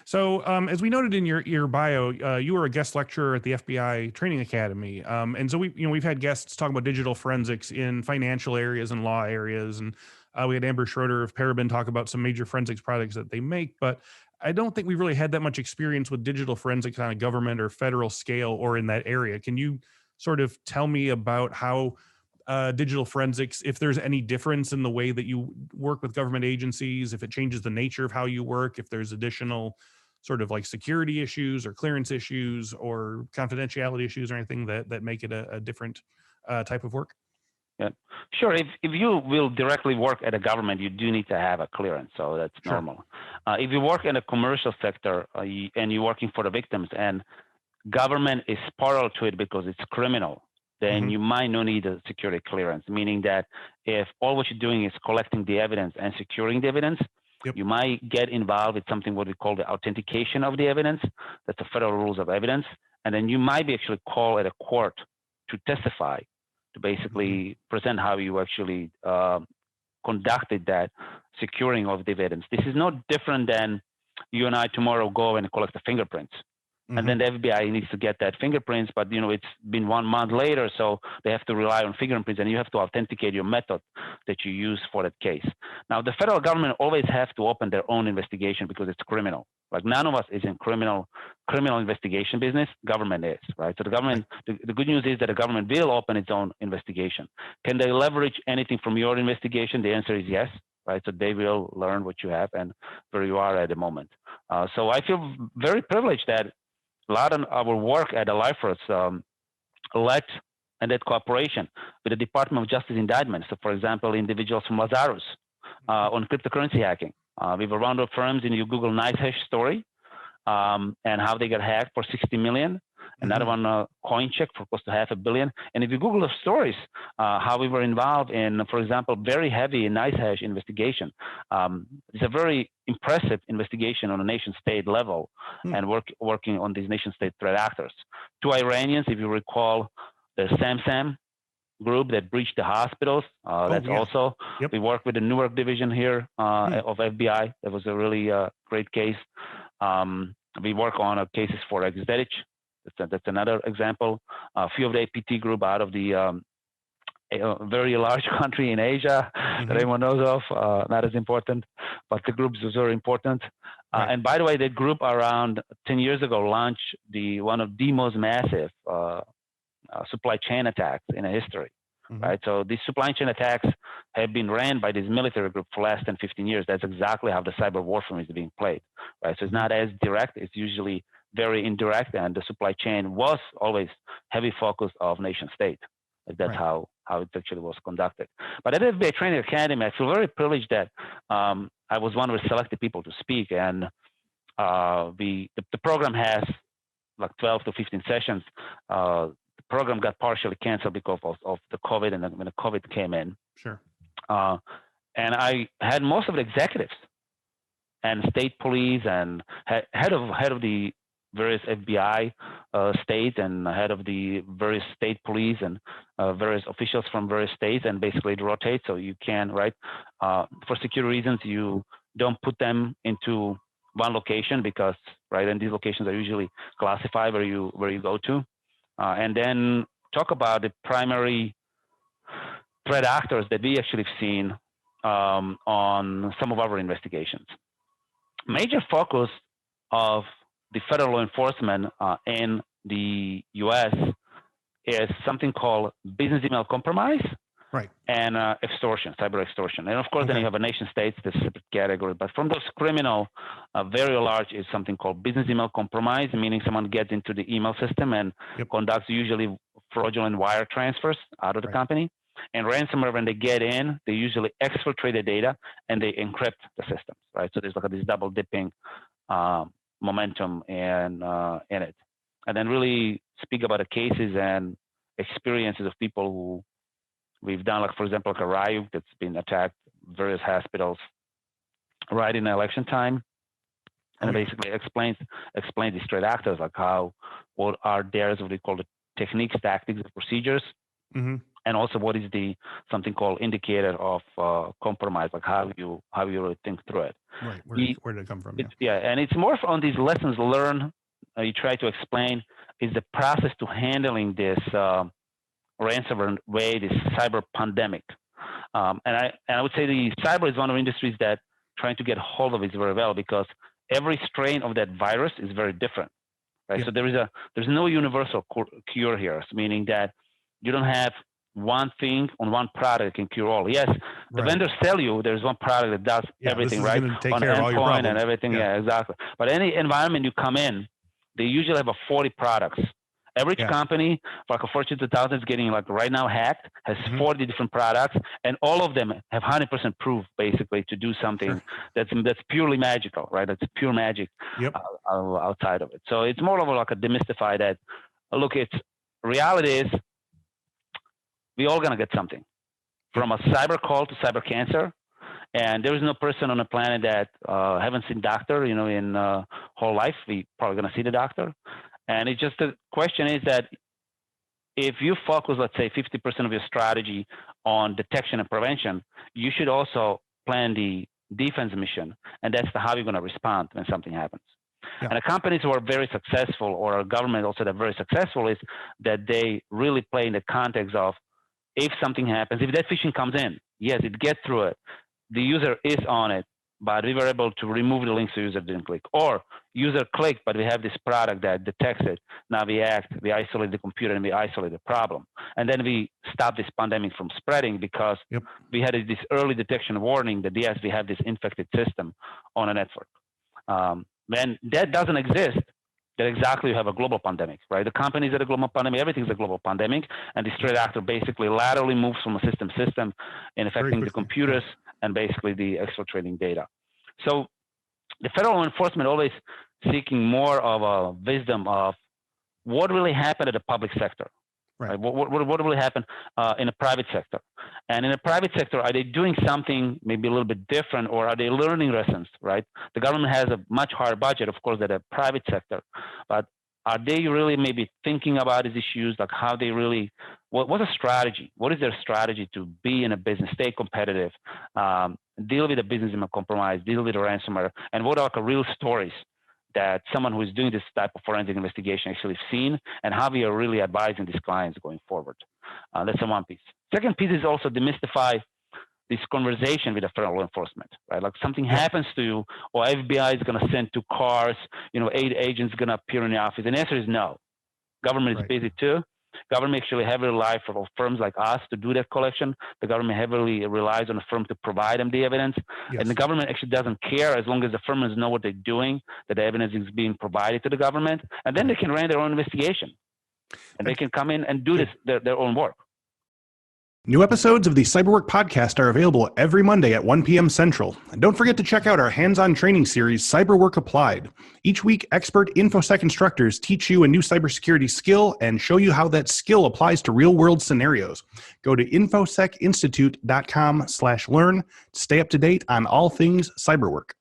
So as we noted in your bio, you were a guest lecturer at the FBI Training Academy. And so we've had guests talk about digital forensics in financial areas and law areas. And we had Amber Schroeder of Parabon talk about some major forensics products that they make. But I don't think we've really had that much experience with digital forensics on a government or federal scale or in that area. Can you sort of tell me about how digital forensics, if there's any difference in the way that you work with government agencies, if it changes the nature of how you work, if there's additional sort of like security issues or clearance issues or confidentiality issues or anything that make it a different type of work? Yeah, sure. If you will directly work at a government, you do need to have a clearance, so that's normal. If you work in a commercial sector and you're working for the victims and government is parallel to it because it's criminal, then you might not need a security clearance, meaning that if all what you're doing is collecting the evidence and securing the evidence, you might get involved with something what we call the authentication of the evidence. That's the federal rules of evidence. And then you might be actually called at a court to testify, to basically present how you actually conducted that securing of the evidence. This is no different than you and I tomorrow go and collect the fingerprints. And then the FBI needs to get that fingerprints, but it's been 1 month later, so they have to rely on fingerprints, and you have to authenticate your method that you use for that case. Now, the federal government always have to open their own investigation because it's criminal. Like none of us is in criminal investigation business. Government is, right? So the government, the good news is that the government will open its own investigation. Can they leverage anything from your investigation? The answer is yes. Right, so they will learn what you have and where you are at the moment. So I feel very privileged that a lot of our work at the LifeForce led and that cooperation with the Department of Justice indictments. So, for example, individuals from Lazarus on cryptocurrency hacking. We have a round of firms in your Google NiceHash story and how they got hacked for 60 million. Another one, CoinCheck, for close to $500 million. And if you Google the stories, how we were involved in, for example, very heavy NiceHash investigation. It's a very impressive investigation on a nation-state level and working on these nation-state threat actors. 2 Iranians, if you recall, the SamSam group that breached the hospitals. Also, we work with the Newark division here of FBI. That was a really great case. We work on cases for Exdetich. That's another example. A few of the APT group out of the very large country in Asia that everyone knows of, not as important, but the groups are very important. And by the way, the group around 10 years ago launched one of the most massive supply chain attacks in history. Right, so these supply chain attacks have been ran by this military group for less than 15 years. That's exactly how the cyber warfare is being played. Right, so it's not as direct; it's usually very indirect, and the supply chain was always heavy focus of nation state. That's how it actually was conducted. But at FBI Training Academy, I feel very privileged that I was one of the selected people to speak, and the program has like 12 to 15 sessions. The program got partially canceled because of the COVID, and then when the COVID came in. And I had most of the executives and state police and head of the various FBI states and head of the various state police and various officials from various states, and basically it rotates, so you can, for security reasons, you don't put them into one location because, and these locations are usually classified where you go to. And then talk about the primary threat actors that we actually have seen on some of our investigations. Major focus of the federal law enforcement in the U.S. is something called business email compromise and extortion, cyber extortion. And of course, then you have a nation states, that's a separate category. But from those criminal, very large is something called business email compromise, meaning someone gets into the email system and conducts usually fraudulent wire transfers out of the company. And ransomware, when they get in, they usually exfiltrate the data and they encrypt the systems, So there's like this double dipping momentum in it. And then really speak about the cases and experiences of people who we've done, like, for example, like a Ryuk that's been attacked, various hospitals, right in election time. And basically explains these threat actors, like what are theirs, what they call the techniques, tactics, and procedures and also what is the something called indicator of compromise, like how you really think through it. Right. Where did it come from? Yeah, and it's more on these lessons learned. You try to explain is the process to handling this ransomware, this cyber pandemic. And I would say the cyber is one of the industries that trying to get hold of it very well, because every strain of that virus is very different, right? So there's no universal cure here, meaning that you don't have one thing on one product that can cure all. Yes, the vendors tell you there's one product that does everything, right? Take on care of all your endpoint problems. And everything. Yeah, exactly. But any environment you come in, they usually have 40 products. Average company, like a Fortune 2000 is getting like right now hacked, has 40 different products, and all of them have 100% proof basically to do something that's purely magical, right? That's pure magic outside of it. So it's more of like a demystify that, look, it's reality is we all gonna get something, from a cyber call to cyber cancer. And there is no person on the planet that haven't seen doctor, in whole life. We probably gonna see the doctor. And it's just the question is that if you focus, let's say 50% of your strategy on detection and prevention, you should also plan the defense mission. And that's how you're gonna respond when something happens. And the companies who are very successful, or a government also that are very successful, is that they really play in the context of, if something happens, if that phishing comes in, yes, it gets through it. The user is on it, but we were able to remove the link so user didn't click. Or user clicked, but we have this product that detects it. Now we isolate the computer and we isolate the problem. And then we stop this pandemic from spreading, because we had this early detection warning that yes, we have this infected system on a network. When that doesn't exist, then exactly you have a global pandemic, right? The companies at a global pandemic, everything's a global pandemic, and the threat actor basically laterally moves from a system in affecting the computers and basically the exfiltrating data. So the federal enforcement always seeking more of a wisdom of what really happened at the public sector. Right. What really happened in the private sector? And in the private sector, are they doing something maybe a little bit different, or are they learning lessons, right? The government has a much higher budget, of course, than the private sector. But are they really maybe thinking about these issues, like how they really, what's a strategy? What is their strategy to be in a business, stay competitive, deal with the business in a compromise, deal with the ransomware, and what are the real stories that someone who is doing this type of forensic investigation actually seen, and how we are really advising these clients going forward. That's the one piece. Second piece is also demystify this conversation with the federal enforcement, right? Like something happens to you, or FBI is going to send 2 cars, 8 agents going to appear in the office. And the answer is no. Government is busy too. Government actually heavily relies on firms like us to do that collection. The government heavily relies on the firm to provide them the evidence. And the government actually doesn't care, as long as the firms know what they're doing, that the evidence is being provided to the government. And then they can run their own investigation. And they can come in and do their own work. New episodes of the CyberWork podcast are available every Monday at 1 p.m. Central. And don't forget to check out our hands-on training series, CyberWork Applied. Each week, expert Infosec instructors teach you a new cybersecurity skill and show you how that skill applies to real-world scenarios. Go to infosecinstitute.com/learn to stay up to date on all things CyberWork.